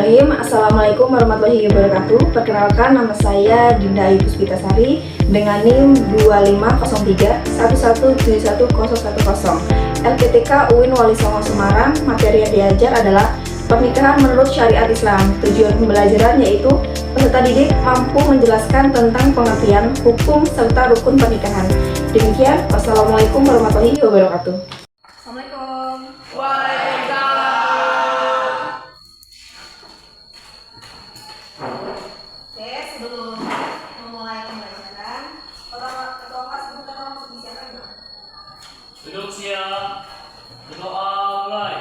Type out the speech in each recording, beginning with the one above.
Bismillahirrahmanirrahim. Assalamualaikum warahmatullahi wabarakatuh. Perkenalkan, nama saya Dinda Ayu Puspitasari dengan NIM 250311711010. LPTK UIN Wali Songo Semarang. Materi yang diajar adalah pernikahan menurut syariat Islam. Tujuan pembelajaran yaitu peserta didik mampu menjelaskan tentang pengertian, hukum, serta rukun pernikahan. Demikian, wassalamualaikum warahmatullahi wabarakatuh. Assalamualaikum. Oke, sebelum memulai pembelajaran, ketua kelas bukan orang berbicara dulu. Duduk siap. Berdoa mulai.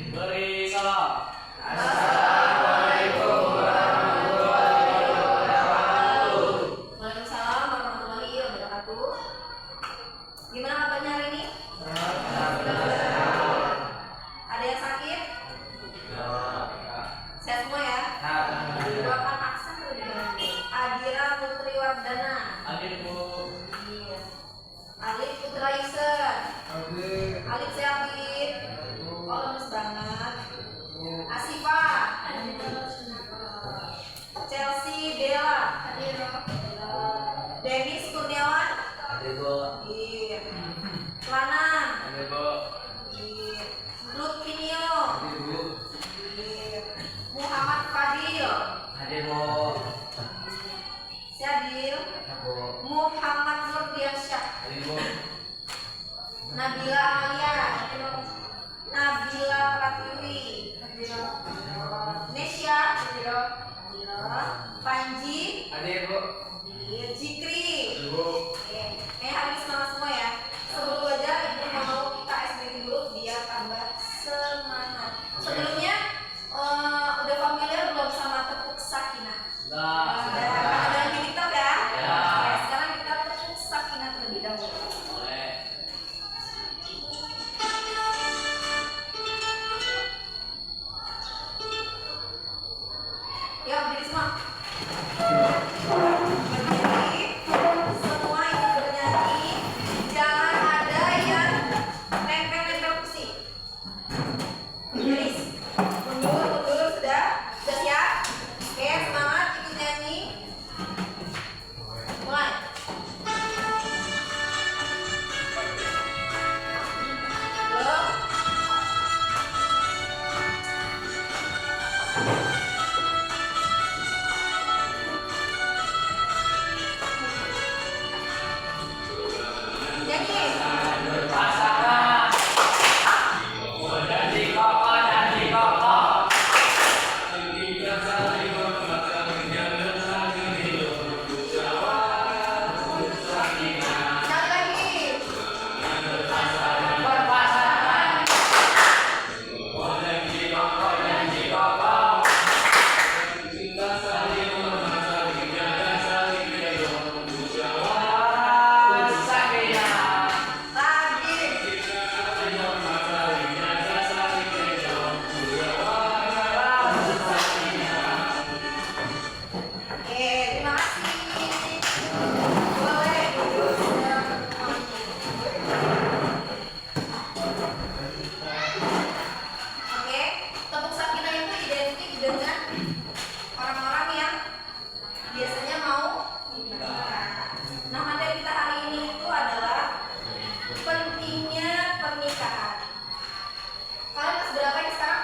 Beri salam. Waalaikumsalam warahmatullahi wabarakatuh. Gimana kabarnya hari ini? Ada yang sakit? Sehat semua ya? Doakan aksen terlebih dahulu. Adira Putri Wardana. Hadir Bu. Iya. Alif Putra Yusuf. Alif Syafid. Oh, lemes banget. Asifa. Chelsea Bella. Dennis Kurniawan. Iya. Lanang. Iya. Lutfinio. Iya. Muhammad Fadil. Syadil. Muhammad Nurdiansyah. Nabila Amalia. Nabila Pratiwi. Nesya. Panji. Iya, Jikri. Harus semangat semua ya. Sebelum belajar, ibu mau kita SBT dulu biar tambah semangat. Sebelumnya udah familiar belum sama tepuk sakinah? Ada yang di TikTok ya? Oke, sekarang kita tepuk sakinah terlebih dahulu. Ya, berdiri semua. Berdiri, semua ikut bernyanyi. Jangan ada yang nempel-nempel kursi. Tulis. Mundur, sudah siap? Oke, semangat ikut nyanyi. Mulai. Belum? Nyanyi. Sekali lagi. Lagi. Oke, terima kasih. Boleh duduk. Oke, tepuk sakinah itu identik dengan orang-orang yang biasanya mau menikah. Nah, materi kita hari ini itu adalah pentingnya pernikahan. Kalian kelas berapa ini sekarang?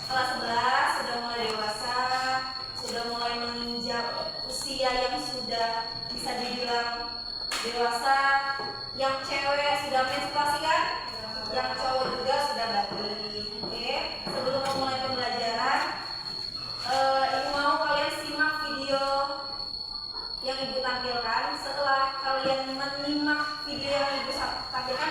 Kelas 11, sudah mulai dewasa, sudah mulai menginjak usia yang sudah bisa dibilang dewasa. Yang cewek sudah menstruasi kan? Yang cowok juga sudah balik. Oke, sebelum memulai pembelajaran, ibu mau kalian simak video yang ibu tampilkan. Setelah kalian menyimak video yang ibu tampilkan,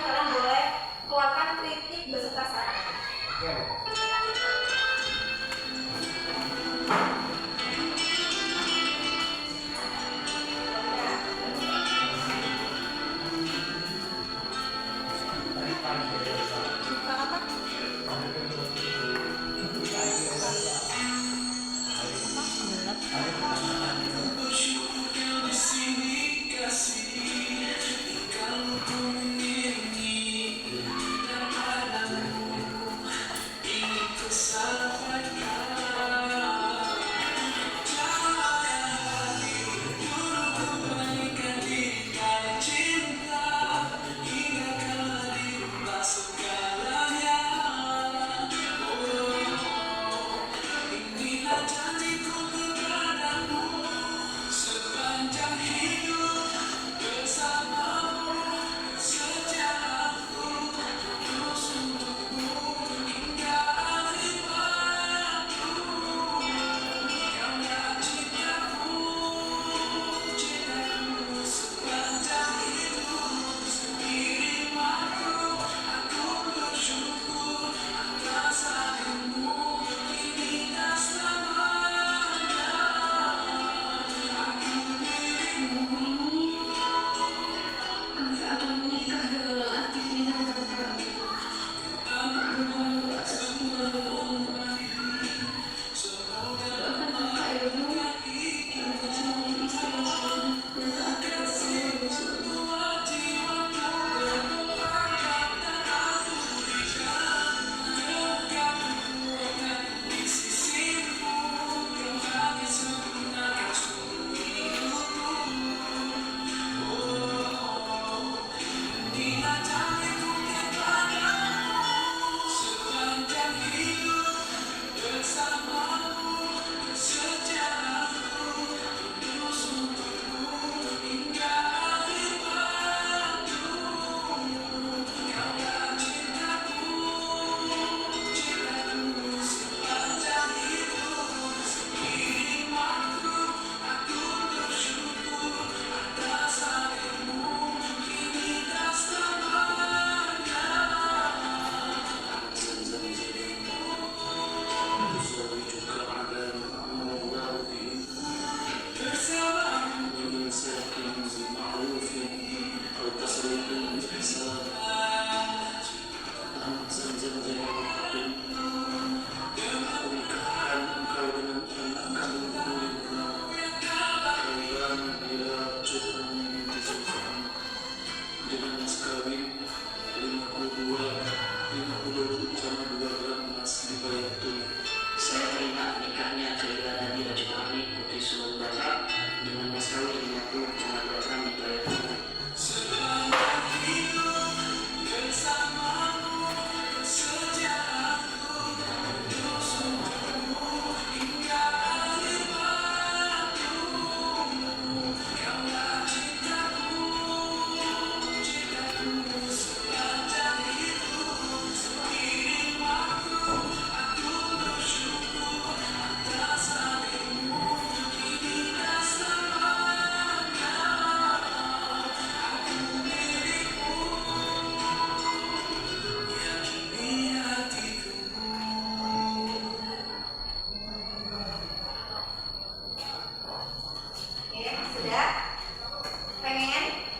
Pengen?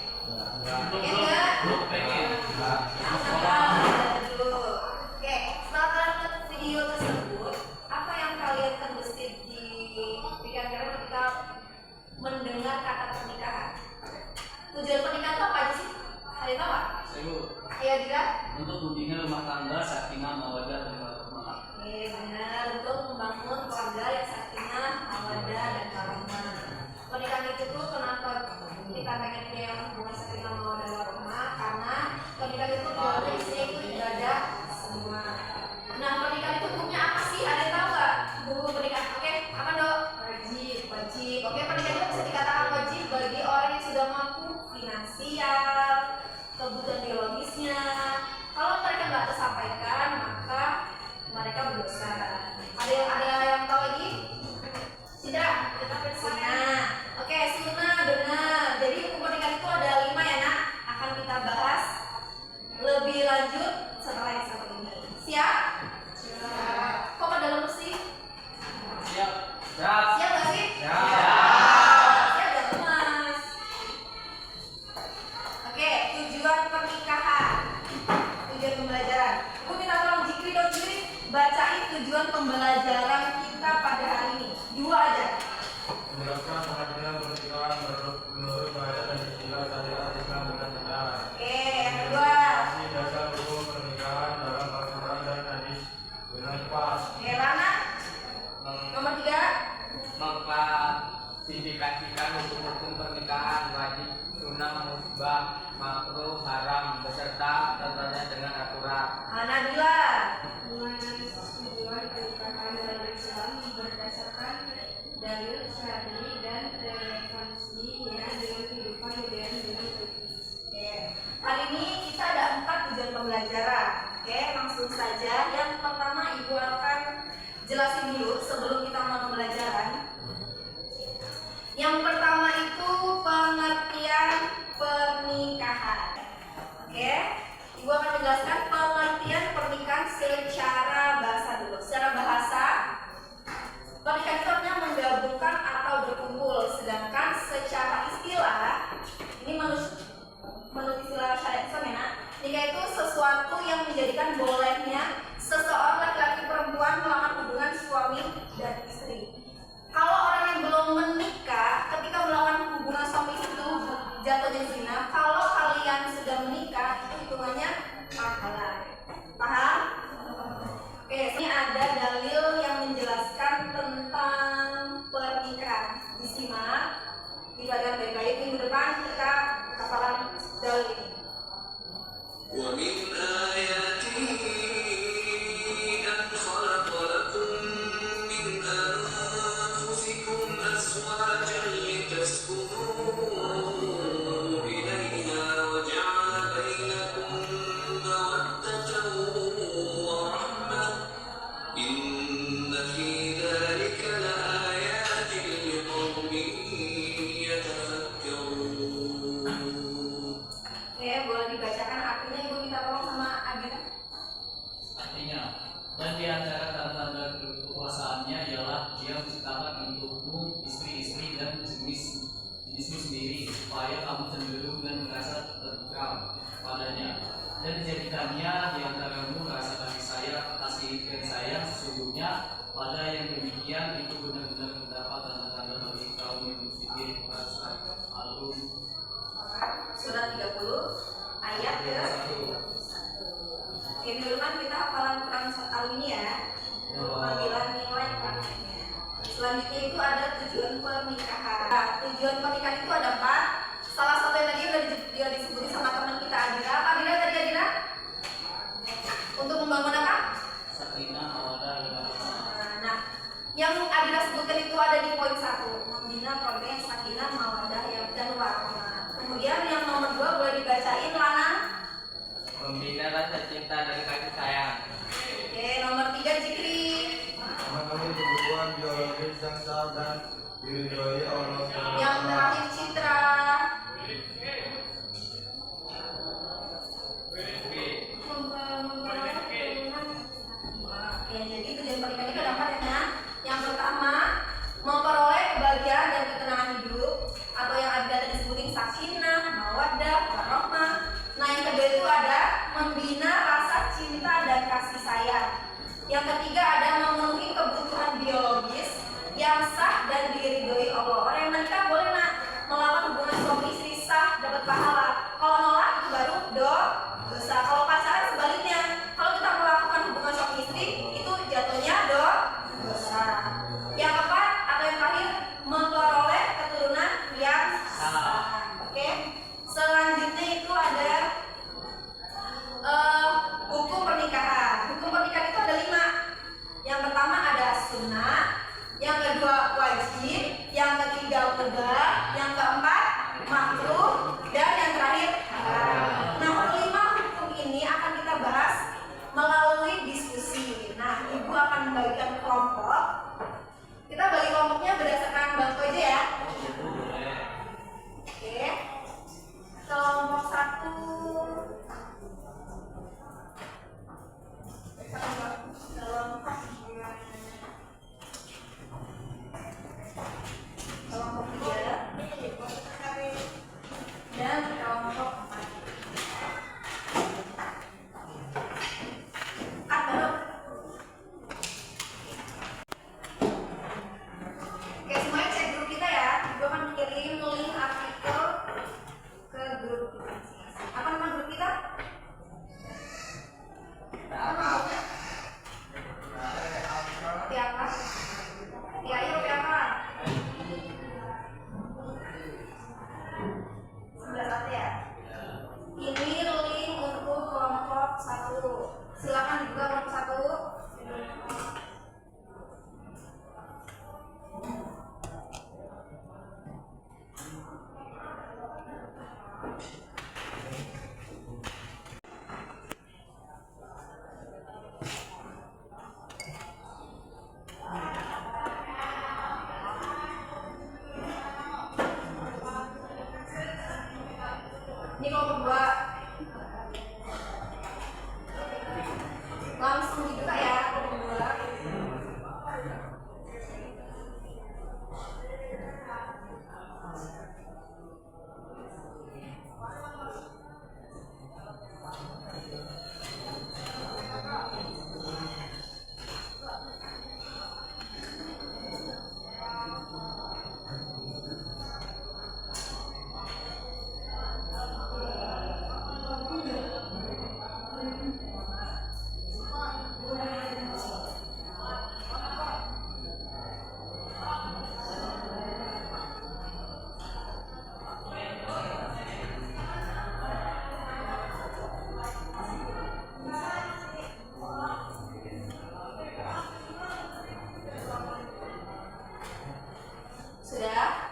Belum, Pengen nggak? belum pengen. Oke, setelah kalian nonton video tersebut, apa yang kalian terbesit di pikiran kalian ketika mendengar kata pernikahan? Tujuan pernikahan itu apa aja sih? Kalian tahu nggak? Saya Ayo Dira. untuk membina rumah tangga, sakinah, mawaddah, dan warahmah. Oke, benar, untuk membangun keluarga yang sakinah, mawaddah, dan warahmah. Pernikahan itu tuh kenapa kita pengen punya yang hubungan sakinah, mawaddah, dan warahmah? Karena pernikahan itu keluarga isinya itu ibadah semua. Nah, pernikahan itu hukumnya apa sih? Ada yang tahu nggak? Hukum pernikahan? Oke, apa dong? Wajib, wajib. Oke, pernikahan itu bisa dikatakan wajib bagi orang yang sudah mampu finansial, kebutuhan biologisnya. Kalau mereka nggak tersampaikan, maka mereka berdosa. Ada yang tahu lagi? Citra, sunnah. Oke, sunnah benar. Jadi hukum pernikahan itu ada 5 ya nak. Akan kita bahas lebih lanjut setelah yang satu ini. Siap? Siap. Kok pada lemes sih? Siap. Siap. Siap nggak sih? Siap. Siap dan lemas. Oke, tujuan pernikahan. Tujuan pembelajaran. Ibu minta tolong Jikri dong, Jikri bacain tujuan pembelajaran kita pada hari ini. 2 aja. Menjelaskan pengertian pernikahan menurut kaedah dan istilah syariat Islam dengan benar. Oke, yang kedua. Ini dasar hukum pernikahan dalam Al-Quran dan hadis dengan pas. Oke, Lana. Nomor 3. Mengklasifikasikan hukum-hukum pernikahan wajib, sunnah, mubah, makruh, haram beserta tentunya dengan aturan. Nabila. Tujuan pernikahan dalam Islam berdasarkan dalil syar'i dan relevansinya dengan kehidupan modern dengan Oke. Kali ini kita ada 4 tujuan pembelajaran. Oke, langsung saja. Yang pertama Ibu akan jelasin dulu sebelum kita mulai pembelajaran. Yang pertama itu pengertian pernikahan. Oke, Ibu akan menjelaskan pengertian pernikahan secara bahasa dulu. Secara bahasa, pernikahan itu artinya menggabungkan atau berkumpul. Sedangkan secara istilah, ini menurut istilah syariat Islam ya, nikah itu sesuatu yang menjadikan bolehnya seseorang laki-laki perempuan melakukan hubungan suami dan istri. Kalau orang yang belum menikah, ketika melakukan hubungan suami itu jatuhnya zina. Kalau kalian sudah menikah, itu hitungannya halal. Paham? Oke, ini ada dalil yang menjelaskan tentang pernikahan. Disimak, dipelajari baik-baik. Minggu depan kita hafalan dalil ini. ومن آياته أن خلق لكم من أنفسكم أزواجا لتسكنوا إليها وجعل بينكم مودة ورحمة إن في ذلك لآيات لقوم يتفكرون. Oke, boleh dibacakan artinya. Ibu minta tolong sama Agita. Artinya, dan di antara tanda-tanda kekuasaannya ialah dia menciptakan untukmu istri-istri dan jenismu sendiri, supaya kamu cenderung dan merasa terkekal padanya. Dan dijadikannya di antaramu rasa kasih sayang sesungguhnya. Pada yang demikian itu benar-benar mendapat tanda-tanda bagi kaum yang berpikir. Al-Rum Surat 30 ayat ke 1. Oke, minggu depan kita hafalan Quran surat ini ya. Panggilan nilai prakteknya. Selanjutnya itu ada tujuan pernikahan. Nah, tujuan pernikahan itu ada 4. Salah satu yang tadi udah disebutin sama teman kita Adira. Apa Adira tadi Adira? Untuk membangun apa? sakinah, mawaddah, dan warahmah. Nah, yang Adira sebutkan itu ada di poin 1. Membina keluarga yang sakinah, mawaddah, dan warahmah. Kemudian yang nomor 2 boleh dibacain Lana. Membina rasa cinta dan kasih sayang. Oke, nomor 3 Jikri. Memenuhi kebutuhan biologis yang sah dan diridhoi Allah SWT. Yang terakhir Citra. Oke, jadi tujuan pernikahan itu ada 4 ya. Yang pertama, memperoleh kebahagiaan dan ketenangan hidup, atau yang ada tadi disebutin sakinah, Ini kelompok 2. Langsung dibuka ya kelompok 2. Sudah?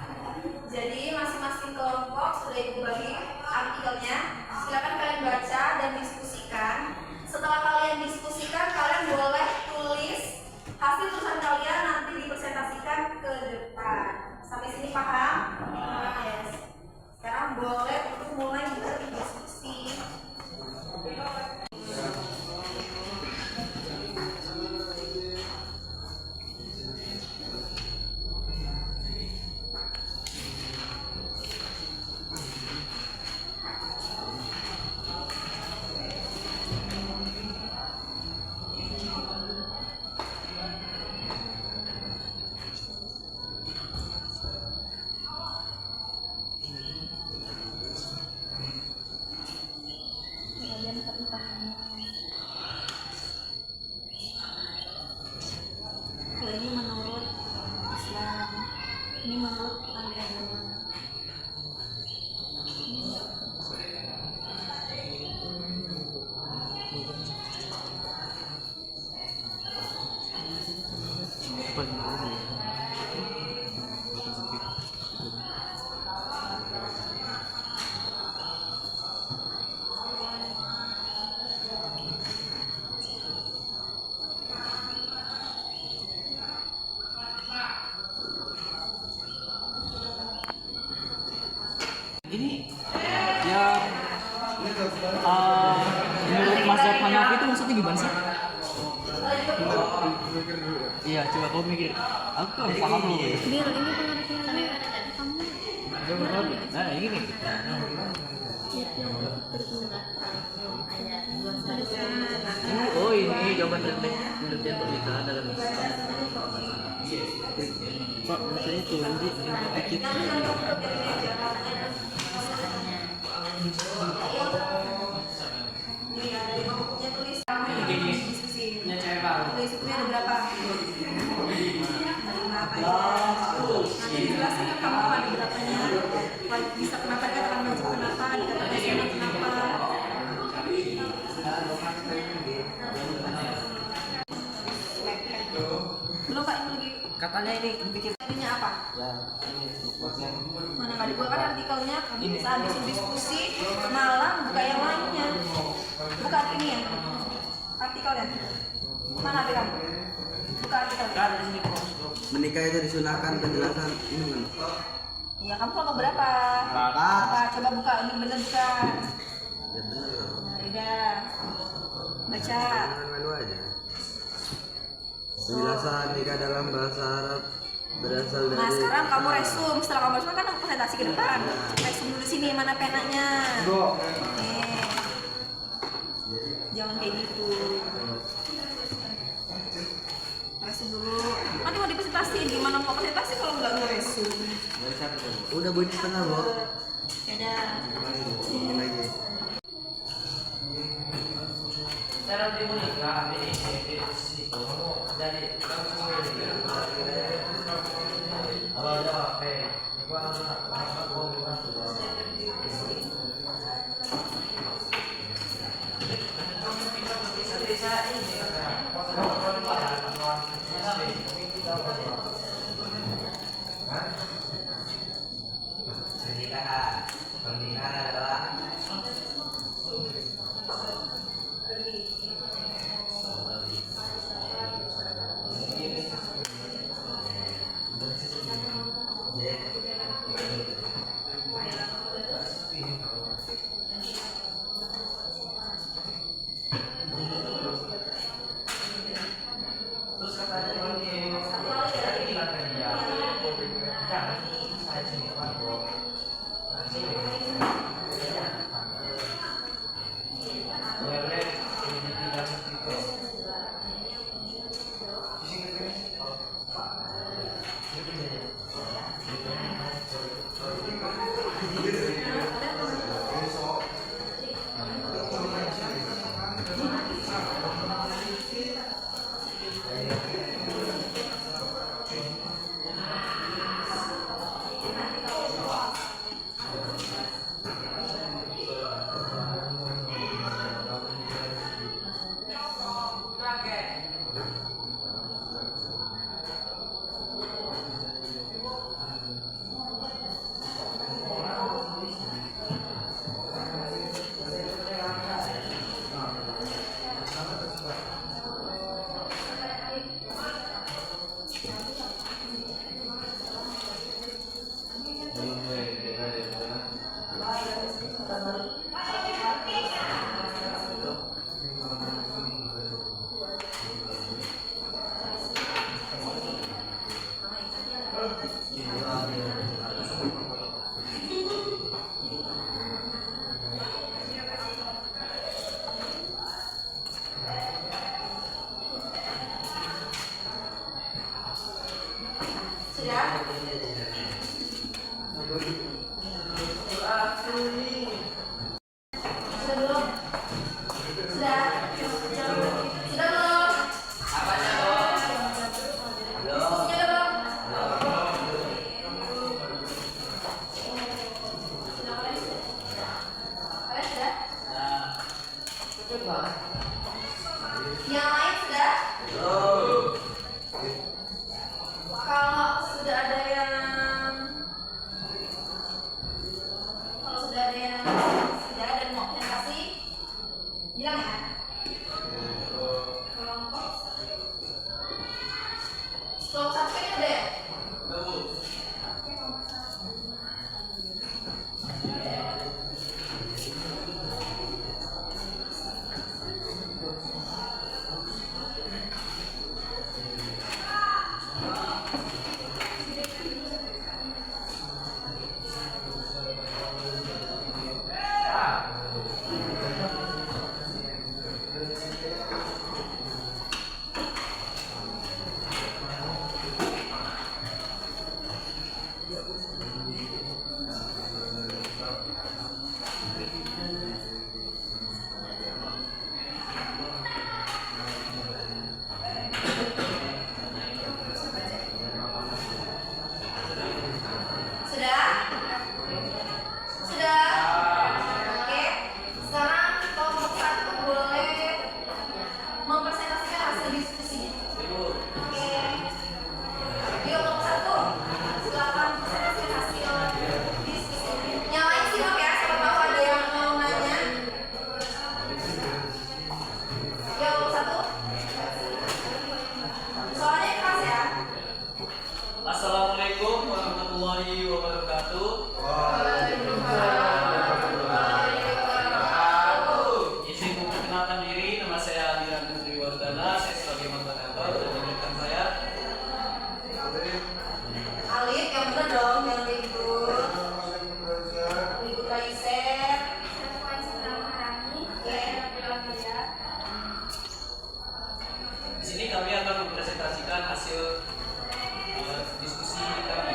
Jadi masing-masing kelompok sudah ibu bagi artikelnya. Silakan kalian baca dan diskusikan. Setelah kalian diskusikan, kalian boleh tulis hasil tulisan kalian nanti dipresentasikan ke depan. Sampai sini paham? Yes. Sekarang boleh untuk mulai berdiskusi. Ini menurut Islam, ini menurut agama. Ini yang menurut mazhab Hanafi itu maksudnya gimana sih? Iya, coba kau mikir. Aku kan paham loh. Bil, ini pengertiannya kamu Nah, ini nih. Oh, ini jawaban penelitian pernikahan dalam Islam. Pak, maksudnya itu nanti yang dikit. Nih ada 5 bukunya tulis. Diskusi. Punya cewek baru. Tulis bukunya ada berapa? Ada 5 apa aja. Nanti dijelasin ke kamu ada berapanya. Bisa kenapa dikatakan wajib, kenapa dikatakan sunnah, kenapa. Belum Pak, ini lagi. Katanya ini bikin Tadinya apa? ya ini buatnya Mana nggak dibuka kan artikelnya? Kamu saat diskusi malah buka yang lainnya. Buka ini ya, artikelnya. Mana HP kamu? Buka artikelnya. kan di sini kok. Menikah itu disunahkan penjelasan ini kan. Iya, kamu kelompok berapa? Apa? Coba buka, ini bener bukan? Ya benar. Nah, udah. Baca. Malu aja. Penjelasan nikah dalam bahasa Arab berasal dari. Nah, sekarang kamu resum. Setelah kamu resum kan presentasi ke depan. Resum dulu sini, mana penanya? Jangan kayak gitu. Resum dulu. Nanti mau dipresentasi, gimana mau presentasi kalau nggak ngeresum? Udah bunyi setengah, Bu. Dadah. Ini lagi. Cara dia menikah di situ dari kamu sendiri. Halo, ada apa? Pernikahan adalah Sudah belum? Sudah? Sudah belum? Apanya, Bu? Diskusinya udah belum? Sudah kalian sudah? Kalian sudah? Cepet banget. Yang lain sudah? Kalau sudah ada yang sudah dan mau presentasi, bilang ya. Kelompok satu kan ada ya? Sudah? Sudah? Oke. Sekarang kelompok satu boleh mempresentasikan hasil diskusi. Oke. Yuk kelompok satu, silakan presentasikan hasil diskusi. Yang lain simak ya, siapa tahu ada yang mau nanya. Yuk kelompok satu. Soalnya kelas ya. Assalamualaikum warahmatullahi wabarakatuh. Izin memperkenalkan diri, nama saya Adiran Putri Wardana. Saya sebagai moderator dan rekan saya. Alif yang bener dong, yang ribut. Ribut Kaiser. Di sini kami akan mempresentasikan hasil diskusi kami.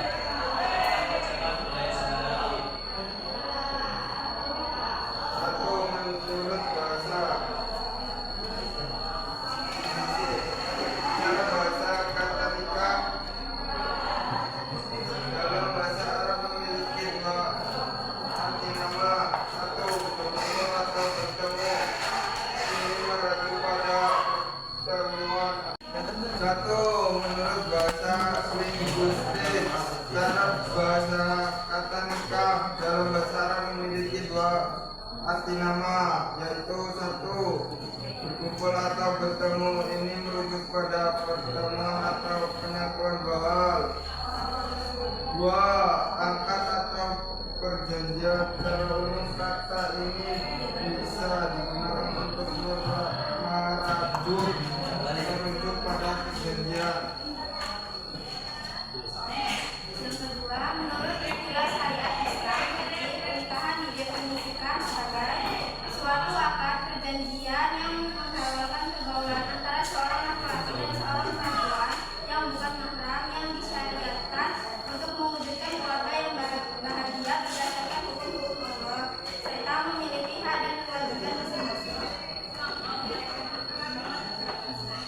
Bacakan oleh saudara Alif. Satu menurut bahasa dalam bahasa kata nikah dalam bahasa Arab memiliki dua arti nama. Satu bertemu atau bertemu, ini merujuk pada pertemuan. Satu menurut bahasa linguistik dalam bahasa kata nikah dalam bahasa Arab memiliki dua arti nama, yaitu satu berkumpul atau bertemu, ini merujuk pada pertemuan atau penyakuan bahal. Dua, akad atau perjanjian. Secara umum kata ini bisa digunakan untuk merujuk pada perjanjian. Yang kedua, menurut istilah syariat Islam, pernikahan didefinisikan sebagai suatu akad perjanjian yang menghalalkan pergaulan antara seorang laki-laki dan seorang perempuan yang bukan mahram, yang disyariatkan untuk mewujudkan keluarga yang bahagia berdasarkan hukum-hukum Allah serta memiliki hak dan kewajiban masing-masing.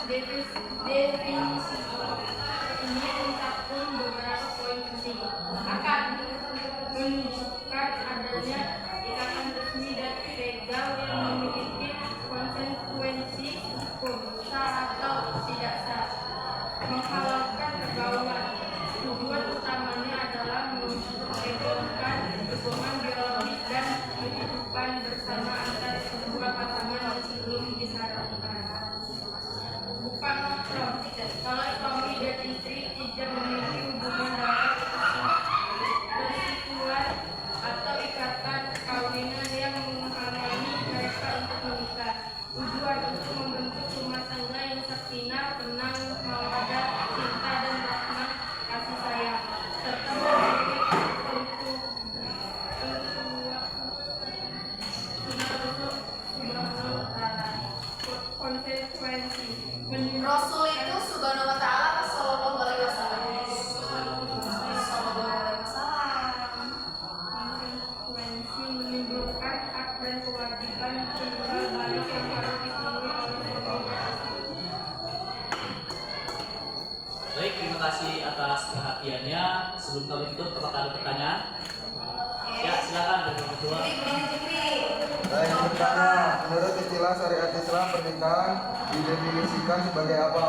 Definisi ini mencakup beberapa poin penting. Akad menunjukkan adanya ikatan resmi dan legal yang memiliki konsekuensi hukum, sah atau tidak sah. Menghalalkan pergaulan. Tujuan utamanya adalah menggabungkan hubungan biologis dan kehidupan bersama antara kedua pasangan sebelum diharamkan. Bukan mahram. Kalau suami dan istri tidak memiliki hubungan darah, persekutuan atau ikatan dalam syariat Islam pernikahan didefinisikan sebagai apa?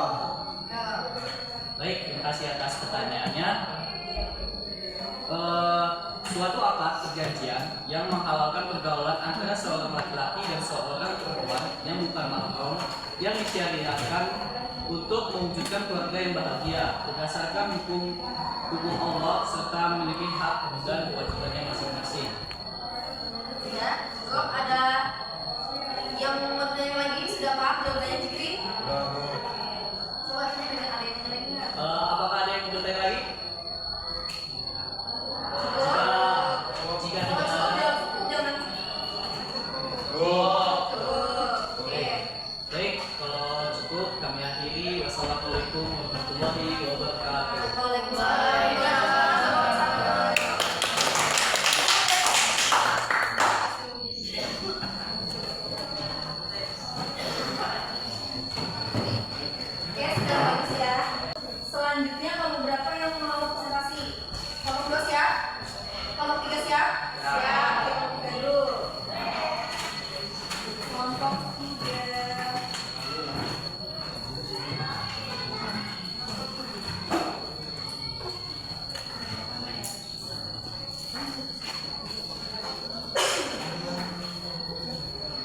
Baik, terima kasih atas pertanyaannya. Suatu akad perjanjian yang menghalalkan pergaulan antara seorang laki-laki dan seorang perempuan yang bukan mahram yang disyariatkan untuk mewujudkan keluarga yang bahagia berdasarkan hukum Allah serta memiliki hak dan kewajibannya masing-masing. Ya, cukup. Ada yang mau bertanya lagi? Sudah paham jawabannya, Cikri? Coba tanya dengan kalian yang lain nggak? Apakah ada yang mau bertanya lagi? Jika tidak ada, jangan. Oke. baik, kalau cukup kami akhiri. Wassalamualaikum warahmatullahi wabarakatuh. Oke, sudah bagus ya. Selanjutnya kelompok berapa yang mau presentasi? Kelompok 2 siap? Kelompok 3 siap? Siap. Kelompok 3 dulu. Kelompok 3.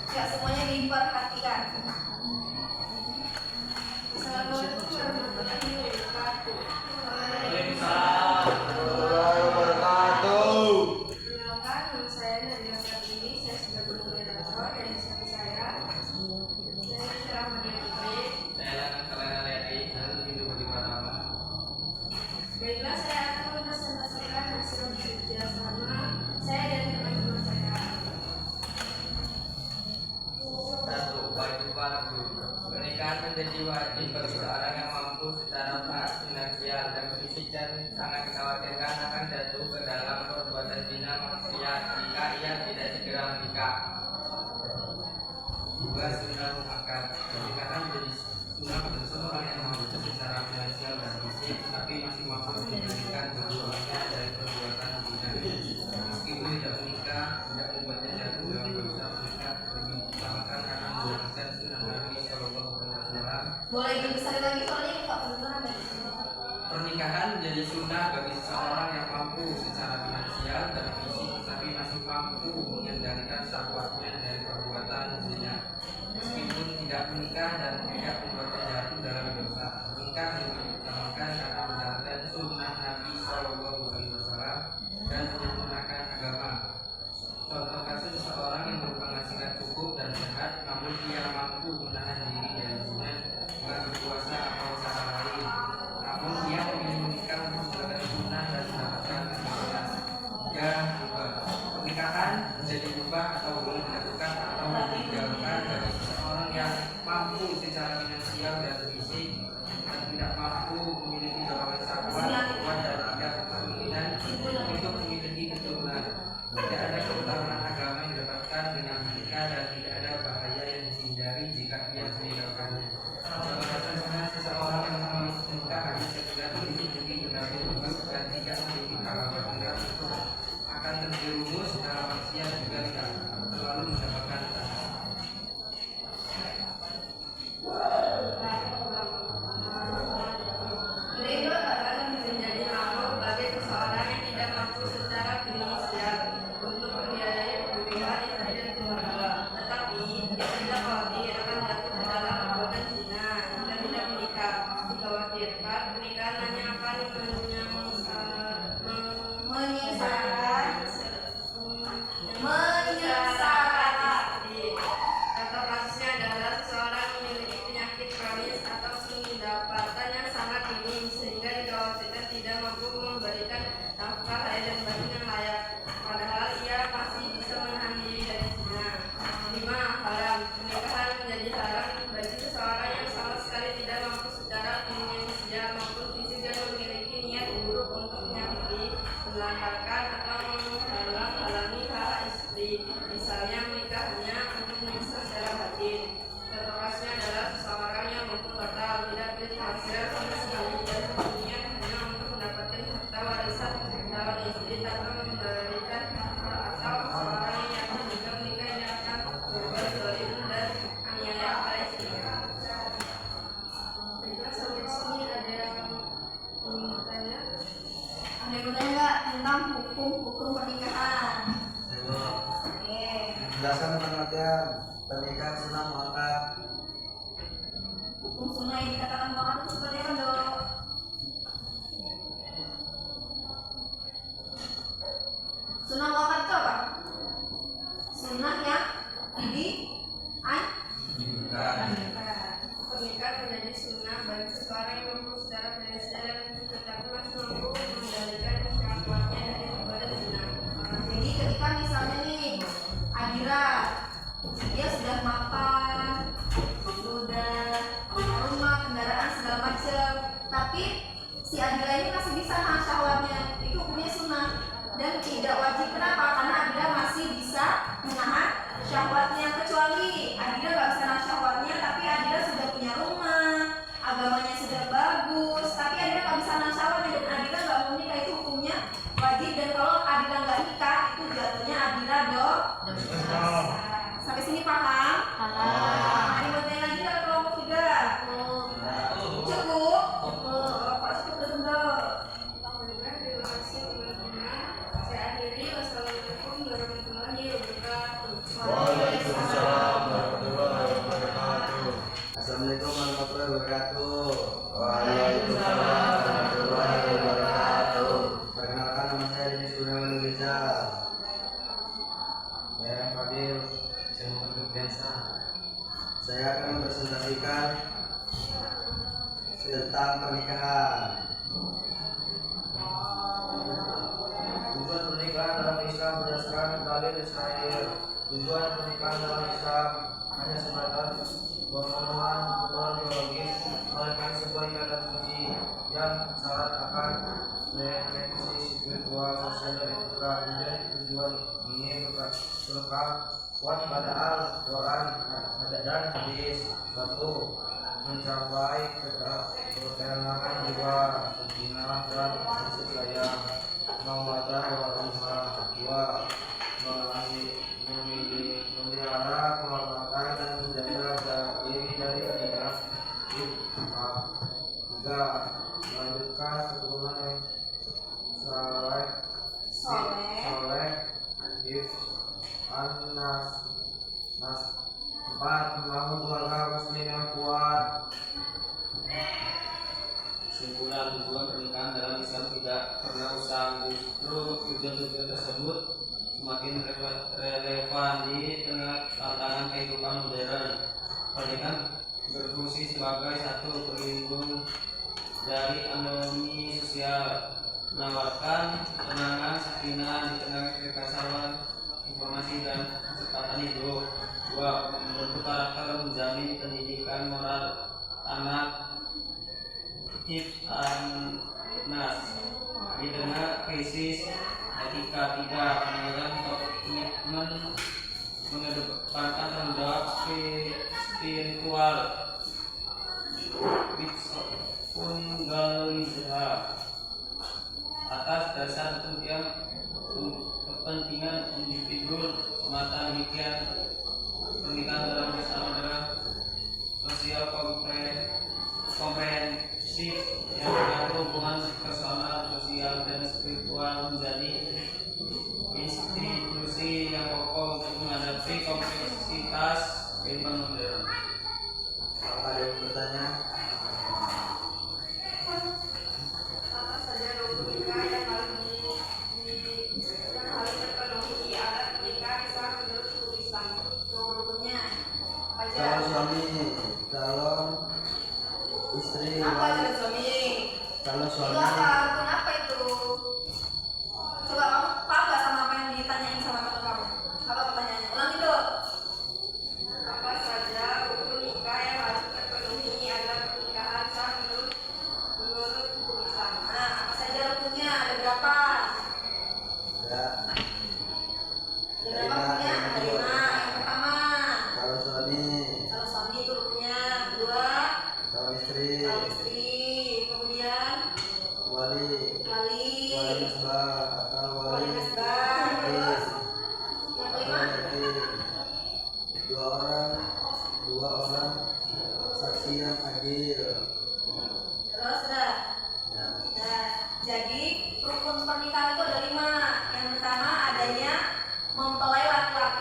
Ya, semuanya diperhatikan. Assalamualaikum warahmatullahi wabarakatuh. Waalaikumsalam. Perkenalkan, nama saya Nadira Satini. Saya sudah bermoderator dari sapi saya. Saya ceramah di Putri. Saya akan kalian lihat dan hidup di pertama. Baiklah, saya akan mempresentasikan hasil kerja sama saya dan teman-teman saya. Satu, kewajiban guru. Pernikahan menjadi wajib bagi seorang yang mampu secara finansial dan fisik dan sangat dikhawatirkan akan jatuh ke dalam perbuatan zina maksiat jika ia tidak segera menikah. Dua, sunnah muakkad. Pernikahan menjadi sunnah bagi seorang yang mampu secara finansial dan fisik tapi masih mampu memberikan keduanya dari perbuatan zina. Meskipun tidak menikah, tidak membuatnya jatuh dalam dosa menikah lebih utamakan karena menjalankan sunnah Nabi Shallallahu Alaihi Wasallam. Boleh dibesar lagi soalnya Pak kedengeran ya. Pernikahan menjadi sunnah bagi seseorang yang mampu secara finansial dan fisik tetapi masih mampu mengendalikan syahwatnya dari perbuatan zina. Meskipun tidak menikah dan tidak membuatnya jatuh dalam dosa, menikah lebih diutamakan karena menjalankan sunnah Nabi Shallallahu Alaihi Wasallam dan menyempurnakan agama. Contoh kasus seseorang yang berpenghasilan cukup dan sehat, namun ia mampu menahan diri dari zina dengan berpuasa Jelaskan pengertian pernikahan sunnah muakkad. Hukum sunnah yang dikatakan muakkad itu seperti apa, Dok? Sunnah muakkad itu apa? Sunnah yang pernikahan menjadi sunnah bagi seseorang yang mampu secara finansial dan tetapi masih mampu mengendalikan syahwatnya dari ibadah sunnah. Jadi ketika misalnya nih Adira dia sudah mapan, sudah punya rumah, kendaraan segala macam, tapi si Adira ini masih bisa nahan syahwatnya, itu hukumnya sunnah dan tidak wajib. Kenapa? Karena Adira masih bisa menahan syahwatnya. Kecuali Adira nggak bisa nahan syahwatnya, tapi Adira sudah punya rumah, agamanya sudah bagus, tapi Adira nggak bisa nahan syahwatnya dan Adira nggak mau nikah, itu hukumnya wajib. Dan kalau Adira nggak nikah, itu jatuhnya Adira dosa. Sampai sini paham? Paham. Ada mau tanya lagi kalau kelompok 3? Cukup? Pak cukup betul. Terima kasih teman-teman. Saya akhiri. Wassalamualaikum warahmatullahi wabarakatuh. Waalaikumsalam warahmatullahi wabarakatuh. Assalamualaikum warahmatullahi wabarakatuh. Waalaikumsalam warahmatullahi wabarakatuh. Perkenalkan, nama saya Denis Gunawan Rizal. Saya Fadil. Saya Muhammad Biasa. Saya akan mempresentasikan tentang pernikahan. Tujuan pernikahan dalam Islam berdasarkan dalil Israel. Tujuan pernikahan dalam Islam hanya sebatas pemenuhan kebutuhan biologis, melainkan sebuah ikatan suci yang syarat akan dimensi spiritual, sosial, dan etika. Menjadi tujuan ini kuat pada Al-Quran dan hadis. 1. Mencapai ketenangan jiwa, sakinah dan kasih sayang, mawaddah warahmah. 2. Memelihara kehormatan dan menjaga diri dari penyakit. 3. Melanjutkan keturunan yang soleh, nas. 4. Membangun keluarga muslim yang kuat. Kesimpulan, tujuan pernikahan dalam Islam tidak pernah usang. Justru tujuan-tujuan tersebut semakin relevan di tengah tantangan kehidupan modern. Pernikahan berfungsi sebagai satu pelindung dari anomi sosial, menawarkan ketenangan, sakinah di tengah kekacauan informasi dan kecepatan hidup. 2. Membentuk karakter, menjamin pendidikan moral anak, nas di tengah krisis etika. 3. Penilaian komitmen, mengedepankan tanggung jawab spiritual, atas dasar kepentingan individu semata. Demikian pernikahan dalam Islam adalah sosial komprehensif yang mengatur hubungan personal, sosial, dan spiritual, menjadi institusi yang kokoh untuk menghadapi kompleksitas kehidupan modern. Apakah ada yang bertanya? Apa saja rukun nikah yang harus terpenuhi agar pernikahan Islam menurut hukum Islam? Rukunnya apa aja? Calon suami, calon istri, Apa calon suami? calon Itu suami, apa? Rukun apa itu? Coba kamu paham gak sama apa yang ditanyain sama teman kamu? Apa pertanyaannya? Ulangi dulu. Apa saja rukun nikah yang harus terpenuhi agar pernikahan sah menurut hukum Islam? Nah, apa saja rukunnya? Ada berapa? ya, Ada berapa rukunnya? Ada 5. Yang pertama, calon suami, calon suami itu rukunnya. Kedua, calon istri, calon istri. Kemudian wali wali nasbah atau wali wali nasbah. Terus yang kelima, dua orang saksi yang adil. terus udah. Ya. Nah, jadi rukun pernikahan itu ada 5. Yang pertama adanya mempelai laki-laki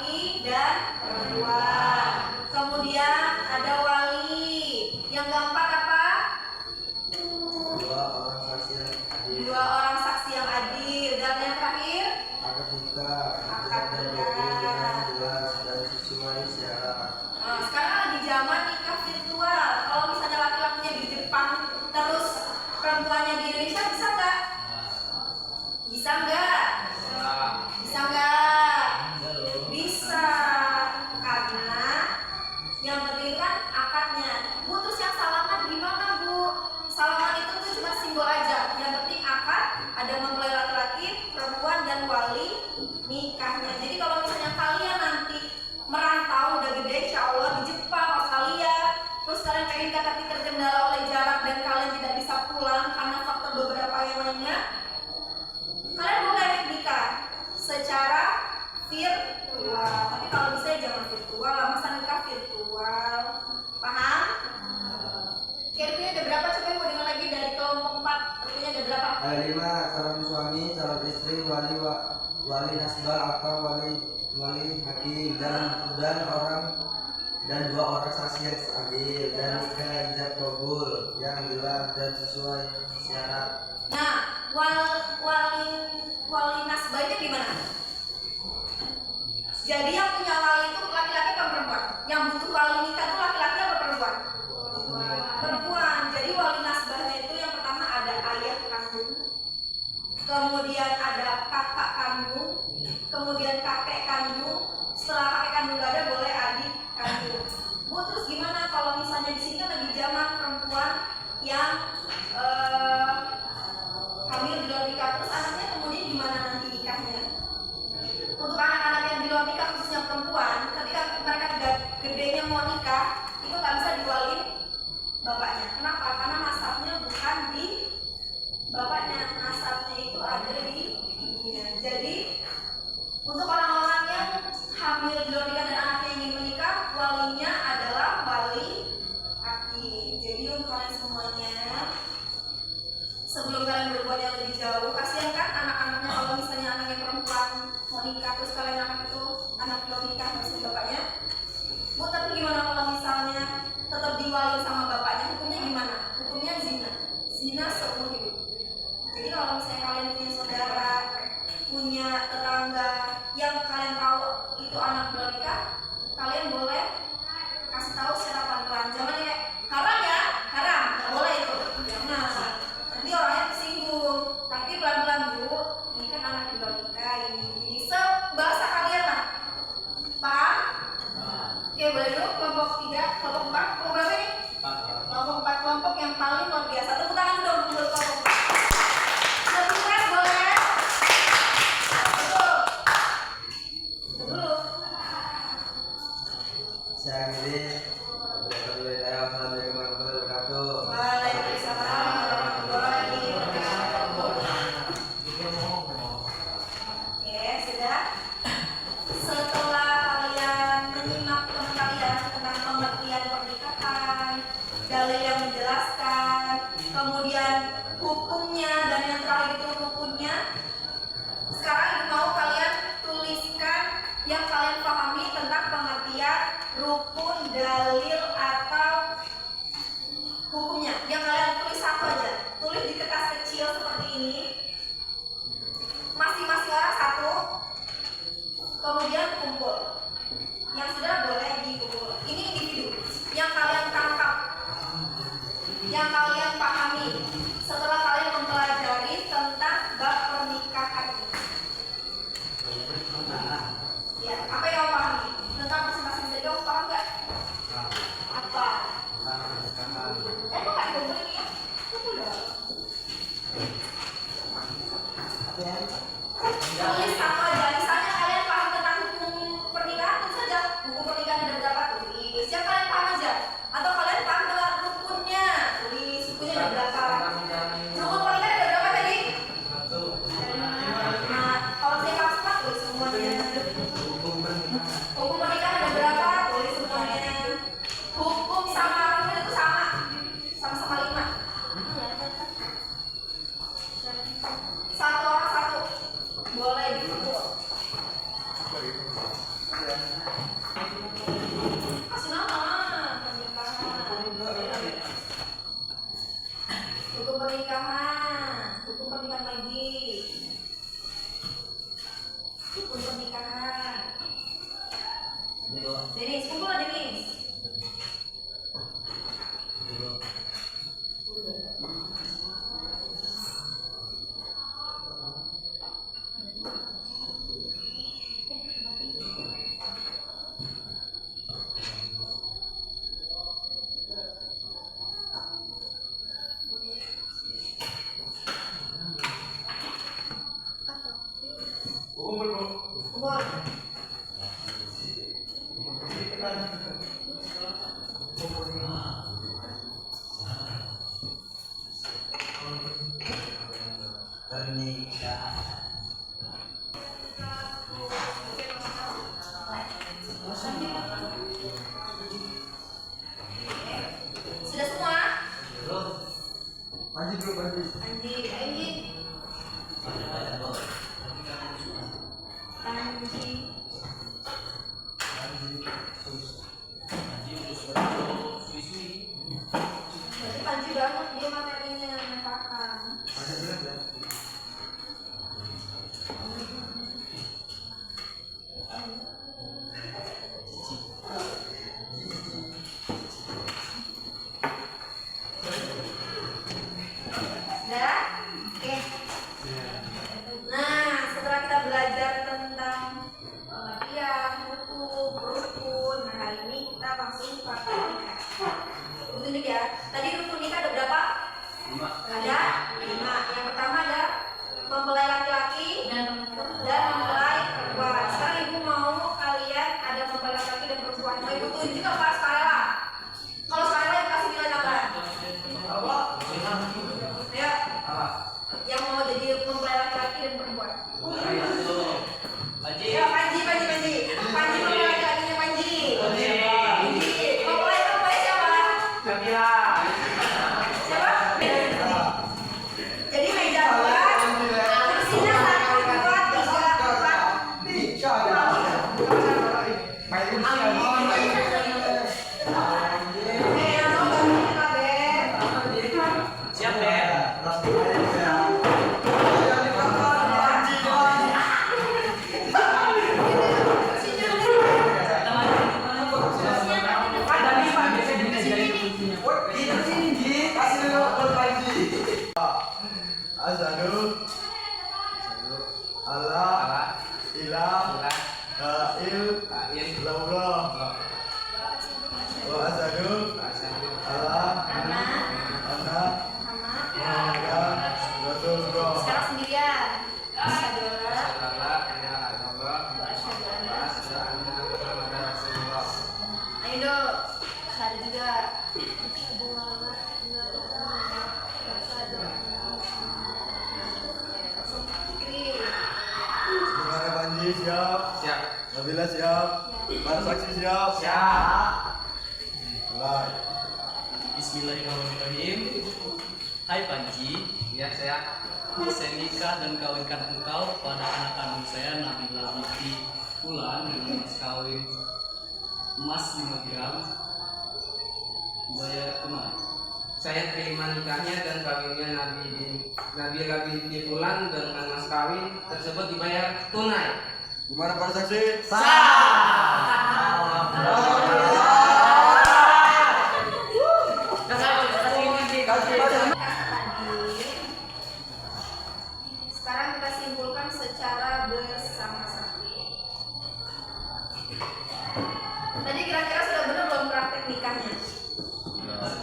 virtual. Tapi kalau bisa ya jangan virtual lah, masa nikah virtual. Paham? Oke, rukunnya ada berapa? Coba mau dengar lagi dari kelompok 4. Rukunnya ada berapa? Ada 5, calon suami, calon istri, wali nasbah atau wali hakim dan 2 orang saksi yang adil dan nikah ijab kabul yang jelas dan sesuai syarat. Nah, wali nasbah itu gimana? Jadi yang punya wali itu laki-laki atau perempuan? Yang butuh wali nikah itu laki-laki atau perempuan? Perempuan. Jadi wali nasbahnya itu yang pertama ada ayah kandung, kemudian ada kakak kandung, kemudian kakek kandung. Setelah kakek kandung gak ada, boleh adik kandung. Bu, terus gimana kalau misalnya di sini kan lagi zaman perempuan yang hamil di luar nikah, terus anaknya kemudian gimana nanti nikahnya? Untuk anak-anak yang di luar nikah khususnya perempuan, ketika mereka gedenya mau nikah, itu nggak bisa diwalin bapaknya. Kenapa? Karena nasabnya bukan di bapaknya, nasabnya itu ada di ibunya. Jadi untuk orang-orang yang hamil di luar nikah dan anaknya ingin menikah, walinya adalah wali hakim. Jadi untuk kalian semuanya, sebelum kalian berbuat yang lebih jauh, kasihan kan anak-anaknya kalau misalnya anaknya perempuan mau nikah, terus kalian anak belum nikah harus bapaknya. Bu, tapi gimana kalau misalnya tetap diwali sama bapaknya, hukumnya gimana? Hukumnya zina seumur hidup. Jadi kalau misalnya kalian punya saudara, punya tetangga yang kalian tahu itu anak belum nikah, kalian boleh kasih tahu secara pelan-pelan. Jangan kayak haram ya, haram, nggak boleh itu. Nah, nanti orangnya tersinggung. Tapi pelan-pelan, Bu, ini kan anak belum nikah, ini sebahasa kalian lah. Paham? Oke, boleh dulu kelompok 3, kelompok 4, kelompok berapa nih? Kelompok 4, kelompok yang paling luar biasa. Tepuk tangan dong buat kelompok 4. Lebih keras boleh? Dulu. Siang ini, Assalamualaikum warahmatullahi wabarakatuh. Waalaikumsalam warahmatullahi wabarakatuh. Oke, sudah. Setelah kalian menyimak teman kalian tentang pengertian pernikahan, dalil yang menjelaskan, kemudian hukumnya, dan yang terakhir itu rukunnya, sekarang ibu mau kalian tuliskan yang kalian pahami tentang pengertian rukun, dalil, atau hukumnya. Yang kalian tulis satu aja, tulis di kertas kecil seperti ini, masing-masing orang satu, kemudian kumpul. Yang sudah boleh dikumpul. Ini individu yang kalian tangkap, yang kalian pahami setelah kalian mempelajari tentang bab pernikahan ini. Ya, apa yang kamu pahami tentang masing-masing dari kamu, paham nggak? Apa? Kok nggak dikumpul ini ya? Kumpul dong. Tulis satu aja. Misalnya kalian paham tentang hukum pernikahan, tulis saja hukum pernikahan ada berapa, tulis. Yang kalian paham aja. Atau kalian paham tentang rukunnya, tulis rukunnya ada berapa. Rukun pernikahan ada berapa tadi? 1. Nah, kalau saya paham semua, tulis semuanya. Hukum pernikahan ada berapa? Tulis semuanya. Hukum sama rukun itu sama-sama 5. Satu orang satu, boleh dikumpul. Kasih nama pernikahan. Hukum pernikahan lagi. Hukum pernikahan. Denis, kumpul lah Denis. Kumpul. Pernikahan. Panji terus berdoa suwi-suwi. Berarti Panji banget dia materinya menepakan. Sudah? Oke. Nah, setelah kita belajar tentang pengertian, hukum, rukun, nah hari ini kita langsung praktek nikah. Tunjuk ya. Tadi rukun nikah ada berapa? 5. Ada 5. Yang pertama ada mempelai laki-laki dan mempelai perempuan. Sekarang ibu mau kalian ada mempelai laki-laki dan perempuan. Mau ibu tunjuk apa sukarela? Kalau sukarela ibu kasih nilai tambah. Ayo. Yang mau jadi mempelai laki-laki dan perempuan. Panji. Ya, Panji. Panji mempelai laki-lakinya Panji. Mempelai perempuan siapa? Siapa? Jadi meja 2, kursinya 1, 2, 3, 4. Siap, Ben. Asyhadu alla ilaha illallah wa asyhadu alla anna muhammadan rasulullah. Sekarang sendirian. Asyhadu Ayo dong. Asyhadu juga. Gimana Panji, siap? Siap. Nabila siap? Para saksi siap? Mulai. Bismillahirrahmanirrahim. Hai Panji, Ya, saya. saya nikah dan kawinkan engkau pada anak kandung saya Nabila binti Fulan dengan mas kawin emas 5 gram bayar tunai. Saya terima nikahnya dan kawinnya Nabila binti Fulan dengan mas kawin tersebut dibayar tunai. Gimana para saksi? Sekarang kita simpulkan secara bersama-sama. Tadi kira-kira sudah benar belum praktek nikahnya?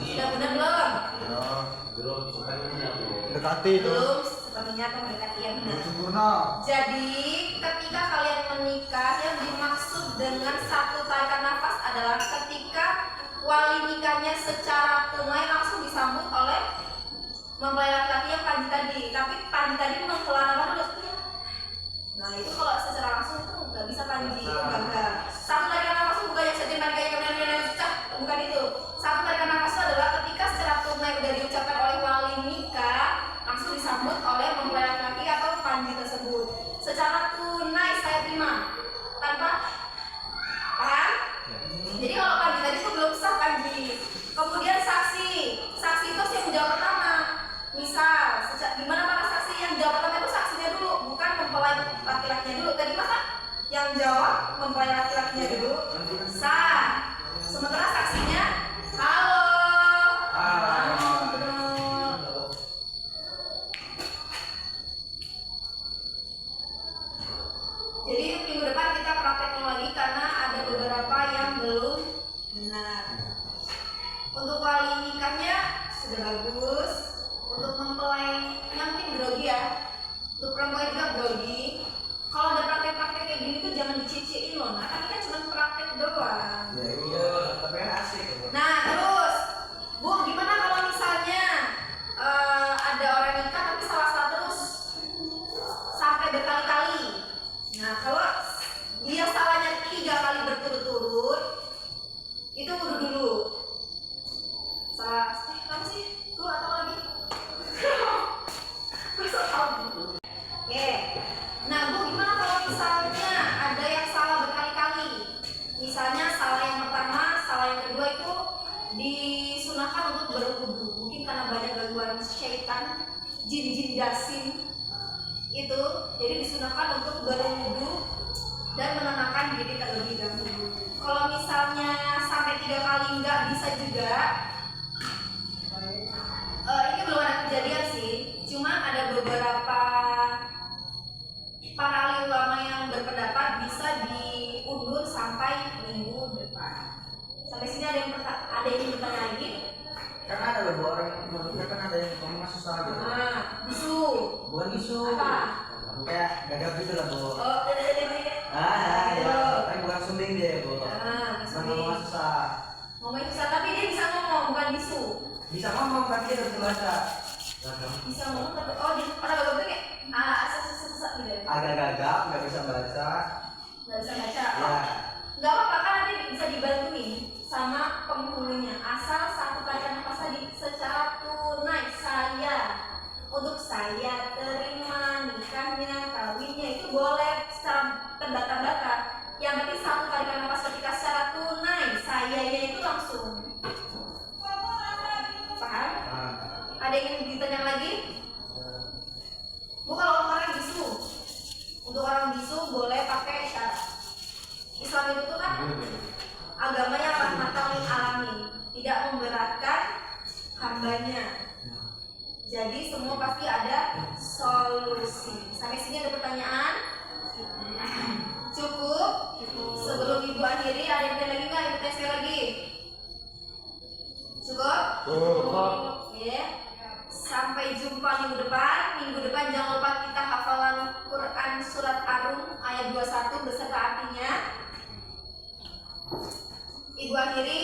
Sudah benar belum? Dekati itu. Belum sepenuhnya atau mendekati yang benar. Sempurna. Jadi ketika kalian menikah, yang dimaksud dengan satu tarikan nafas adalah ketika wali nikahnya secara tunai langsung disambut oleh mempelai laki-laki yang Panji tadi. Tapi Panji tadi mengkelan apa dulu? Nah itu kalau secara langsung itu nggak bisa Panji, itu gagal. Satu tarikan nafas itu bukan yang sedih kayak kemudian bukan itu. Satu tarikan nafas itu adalah ketika secara tunai udah diucapkan oleh wali nikah langsung disambut oleh mempelai laki-laki atau Panji tersebut. Secara tunai saya terima tanpa paham? Jadi kalau Panji tadi itu belum sah Panji. Kemudian saksi itu sih yang menjawab pertama. Misal, gimana para saksi yang jawab pertama itu saksinya dulu, bukan mempelai laki-lakinya dulu. Tadi masa yang jawab mempelai laki-lakinya dulu sah. Sementara saksinya halo. Benar. Jadi minggu depan kita praktekin lagi karena ada beberapa yang belum benar. Untuk wali nikahnya sudah bagus. Untuk mempelainya mungkin grogi ya. Untuk perempuan juga grogi. Kalau ada praktek-praktek kayak gini tuh jangan diciciin loh. Nah kan kita cuma praktek doang. Ya iya, tapi kan asik. Nah terus, Bu, gimana kalau misalnya ada orang nikah tapi salah terus sampai berkali-kali? Nah kalau dia salahnya 3 kali berturut-turut, itu wudhu dulu. Salah, kamu sih? Gue atau lagi? Gue so tau. Oke, jidasin itu, jadi disunahkan untuk berwudu dan menenangkan diri terlebih dahulu. Kalau misalnya sampai 3 kali nggak bisa juga, ini belum ada kejadian sih, cuma ada beberapa para ahli ulama yang berpendapat bisa diundur sampai minggu depan. Sampai sini ada yang bertanya lagi? Karena ada beberapa orang yang menurutnya kan ada yang ngomong susah gitu. Bisu. Bukan bisu. Apa? Kayak gagap gitu lah, Bu. Oh, Ya. Tapi bukan sumbing dia, Bu. Ngomong susah. Ngomong susah, tapi dia bisa ngomong, bukan bisu. Bisa ngomong, tapi dia harus baca. Bisa ngomong, tapi dia pernah gagap tuh kayak susah gitu. Agak gagap, nggak bisa baca. Nggak bisa baca. Ya. Nggak apa-apa, kan nanti bisa dibantuin sama penghulunya. Asal satu tarikan nafas tadi secara tunai untuk saya terima nikahnya, kawinnya itu boleh secara terbata-bata. Yang penting satu tarikan nafas ketika secara tunai, sayanya itu langsung. Paham? Ada yang ditanya lagi? Bu, kalau orang bisu, untuk orang bisu boleh pakai syarat. Islam itu tuh kan agamanya rahmatan lil alamin, tidak memberatkan hambanya. Jadi semua pasti ada solusi. Sampai sini ada pertanyaan? Cukup? Sebelum ibu akhiri, ada yang lagi nggak? Ibu tes sekali lagi. Cukup? Cukup. Oke. Sampai jumpa minggu depan. Minggu depan jangan lupa kita hafalan Quran surat Ar-Rum ayat 21 beserta artinya. Ibu akhiri,